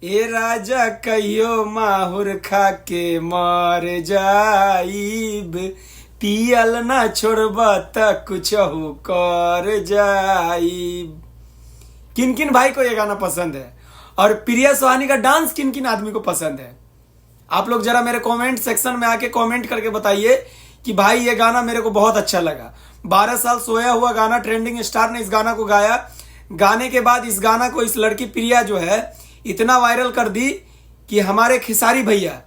ए राजा कहियो माहुर खा के मर जाइब, पियल ना छोड़बा त कुछ कर जाइब। किन किन भाई को ये गाना पसंद है और प्रिया सुहानी का डांस किन किन आदमी को पसंद है? आप लोग जरा मेरे कमेंट सेक्शन में आके कमेंट करके बताइए कि भाई ये गाना मेरे को बहुत अच्छा लगा। 12 साल सोया हुआ गाना, ट्रेंडिंग स्टार ने इस गाना को गाया। गाने के बाद इस गाना को इस लड़की प्रिया जो है इतना वायरल कर दी कि हमारे खेसारी भैया,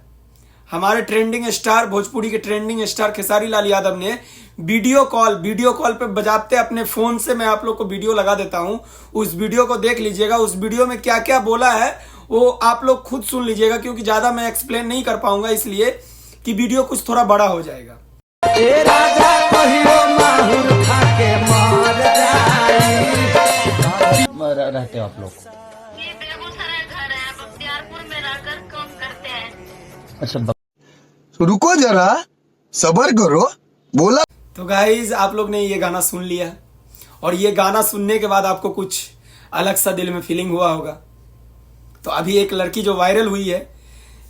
हमारे ट्रेंडिंग स्टार, भोजपुरी के ट्रेंडिंग स्टार खेसारी लाल यादव ने वीडियो कॉल पे बजाते अपने फोन से, मैं आप लोग को वीडियो लगा देता हूं, उस वीडियो को देख लीजिएगा। उस वीडियो में क्या क्या बोला है वो आप लोग खुद सुन लीजिएगा, क्योंकि ज्यादा मैं एक्सप्लेन नहीं कर पाऊंगा इसलिए कि वीडियो कुछ थोड़ा बड़ा हो जाएगा। ए राजा कहियो माहुर खा के मर जाई। रहते हो आप लोग? ये बेगूसराय घर है, बख्तियारपुर में रहकर काम करते हैं। अच्छा, रुको जरा, सबर करो, बोला। तो गाइज आप लोग ने ये गाना सुन लिया और ये गाना सुनने के बाद आपको कुछ अलग सा दिल में फीलिंग हुआ होगा। तो अभी एक लड़की जो वायरल हुई है,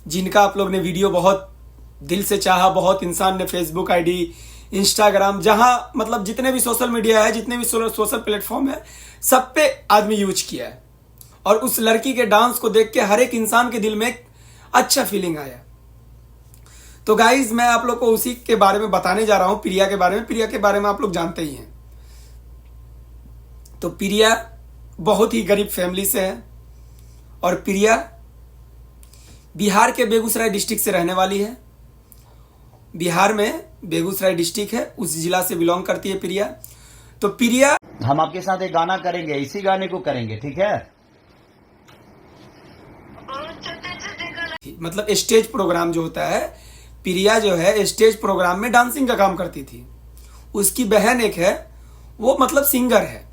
जिनका आप लोग ने वीडियो बहुत दिल से चाहा, बहुत इंसान ने फेसबुक आईडी, इंस्टाग्राम, जहां मतलब जितने भी सोशल मीडिया है, जितने भी सोशल प्लेटफॉर्म है, सब पे आदमी यूज किया है। और उस लड़की के डांस को देख के हर एक इंसान के दिल में एक अच्छा फीलिंग आया। तो गाइज मैं आप लोग को उसी के बारे में बताने जा रहा हूं, प्रिया के बारे में। प्रिया के बारे में आप लोग जानते ही हैं। तो प्रिया बहुत ही गरीब फैमिली से है और प्रिया बिहार के बेगूसराय डिस्ट्रिक्ट से रहने वाली है। बिहार में बेगूसराय डिस्ट्रिक्ट है, उस जिला से बिलोंग करती है प्रिया। तो प्रिया, हम आपके साथ एक गाना करेंगे, इसी गाने को करेंगे, ठीक है? बहुत छोटे छोटे गला मतलब स्टेज प्रोग्राम जो होता है, प्रिया जो है स्टेज प्रोग्राम में डांसिंग का काम करती थी। उसकी बहन एक है, वो मतलब सिंगर है।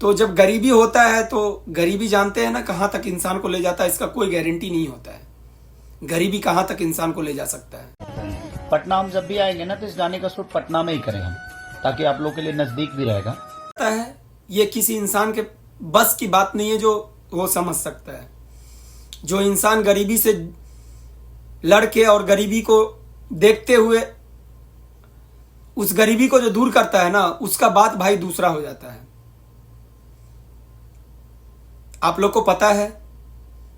तो जब गरीबी होता है तो गरीबी जानते हैं ना कहां तक इंसान को ले जाता है, इसका कोई गारंटी नहीं होता है। गरीबी कहां तक इंसान को ले जा सकता है। पटना हम जब भी आएंगे ना तो इस गाने का शूट पटना में ही करें हम, ताकि आप लोग के लिए नजदीक भी रहेगा। पता है ये किसी इंसान के बस की बात नहीं है जो वो समझ सकता है। जो इंसान गरीबी से लड़के और गरीबी को देखते हुए उस गरीबी को जो दूर करता है ना, उसका बात भाई दूसरा हो जाता है। आप लोग को पता है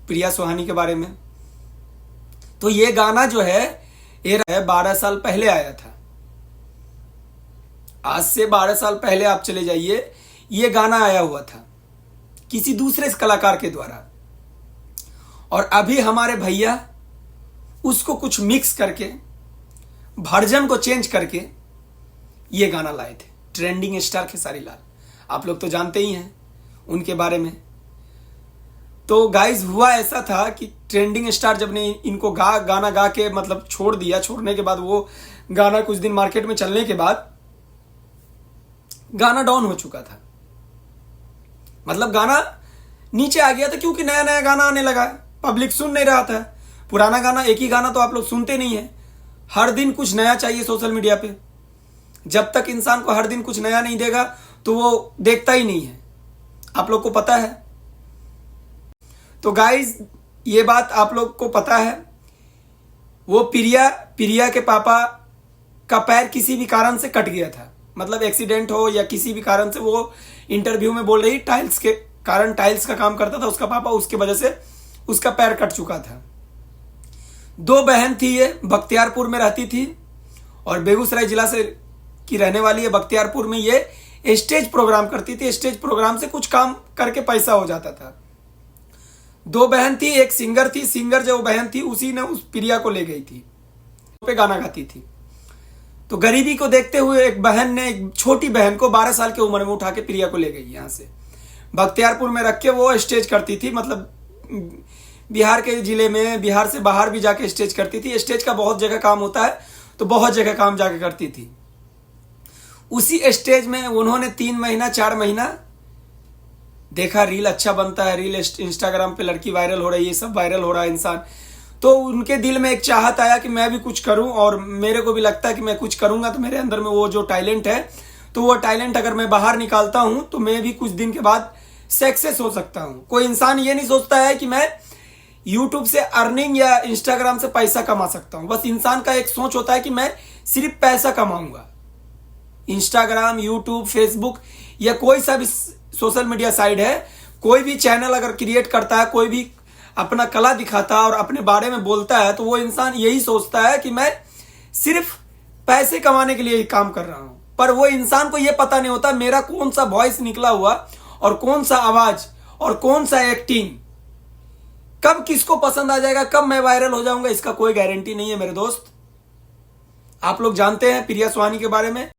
प्रिया सुहानी के बारे में। तो ये गाना जो है ये 12 साल पहले आया था। आज से 12 साल पहले आप चले जाइए, ये गाना आया हुआ था किसी दूसरे कलाकार के द्वारा। और अभी हमारे भैया उसको कुछ मिक्स करके, वर्जन को चेंज करके ये गाना लाए थे। ट्रेंडिंग स्टार खेसारी लाल, आप लोग तो जानते ही हैं उनके बारे में। तो गाइज हुआ ऐसा था कि ट्रेंडिंग स्टार जब ने इनको गाना गा के मतलब छोड़ दिया, छोड़ने के बाद वो गाना कुछ दिन मार्केट में चलने के बाद गाना डाउन हो चुका था। मतलब गाना नीचे आ गया था, क्योंकि नया नया गाना आने लगा, पब्लिक सुन नहीं रहा था। पुराना गाना, एक ही गाना तो आप लोग सुनते नहीं है। हर दिन कुछ नया चाहिए सोशल मीडिया पे। जब तक इंसान को हर दिन कुछ नया नहीं देगा तो वो देखता ही नहीं है, आप लोग को पता है। तो गाइज ये बात आप लोग को पता है। वो प्रिया के पापा का पैर किसी भी कारण से कट गया था, मतलब एक्सीडेंट हो या किसी भी कारण से। वो इंटरव्यू में बोल रही टाइल्स के कारण, टाइल्स का काम करता था उसका पापा, उसके वजह से उसका पैर कट चुका था। 2 बहन थी, ये बख्तियारपुर में रहती थी और बेगूसराय जिला से की रहने वाली है। बख्तियारपुर में ये स्टेज प्रोग्राम करती थी। स्टेज प्रोग्राम से कुछ काम करके पैसा हो जाता था। 2 बहन थी, एक सिंगर थी। सिंगर जो बहन थी उसी ने उस प्रिया को ले गई थी, पे गाना गाती थी। तो गरीबी को देखते हुए एक बहन ने एक छोटी बहन को 12 साल की उम्र में उठा के प्रिया को ले गई यहां से बख्तियारपुर में रख के। वो स्टेज करती थी, मतलब बिहार के जिले में, बिहार से बाहर भी जाके स्टेज करती थी। स्टेज का बहुत जगह काम होता है, तो बहुत जगह काम जाके करती थी। उसी स्टेज में उन्होंने 3 महीना 4 महीना देखा, रील अच्छा बनता है, रील इंस्टाग्राम पे लड़की वायरल हो रही है, सब वायरल हो रहा है इंसान। तो उनके दिल में एक चाहत आया कि मैं भी कुछ करूं, और मेरे को भी लगता है कि मैं कुछ करूंगा तो मेरे अंदर में वो जो टैलेंट है, तो वो टैलेंट अगर मैं बाहर निकालता हूं तो मैं भी कुछ दिन के बाद सक्सेस हो सकता हूं। कोई इंसान ये नहीं सोचता है कि मैं यूट्यूब से अर्निंग या इंस्टाग्राम से पैसा कमा सकता हूं। बस इंसान का एक सोच होता है कि मैं सिर्फ पैसा कमाऊंगा। इंस्टाग्राम, यूट्यूब, फेसबुक या कोई सा भी सोशल मीडिया साइट है, कोई भी चैनल अगर क्रिएट करता है, कोई भी अपना कला दिखाता है और अपने बारे में बोलता है, तो वो इंसान यही सोचता है कि मैं सिर्फ पैसे कमाने के लिए ही काम कर रहा हूं। पर वो इंसान को यह पता नहीं होता मेरा कौन सा वॉइस निकला हुआ और कौन सा आवाज और कौन सा एक्टिंग कब किसको पसंद आ जाएगा, कब मैं वायरल हो जाऊंगा, इसका कोई गारंटी नहीं है मेरे दोस्त। आप लोग जानते हैं प्रिया सुहानी के बारे में।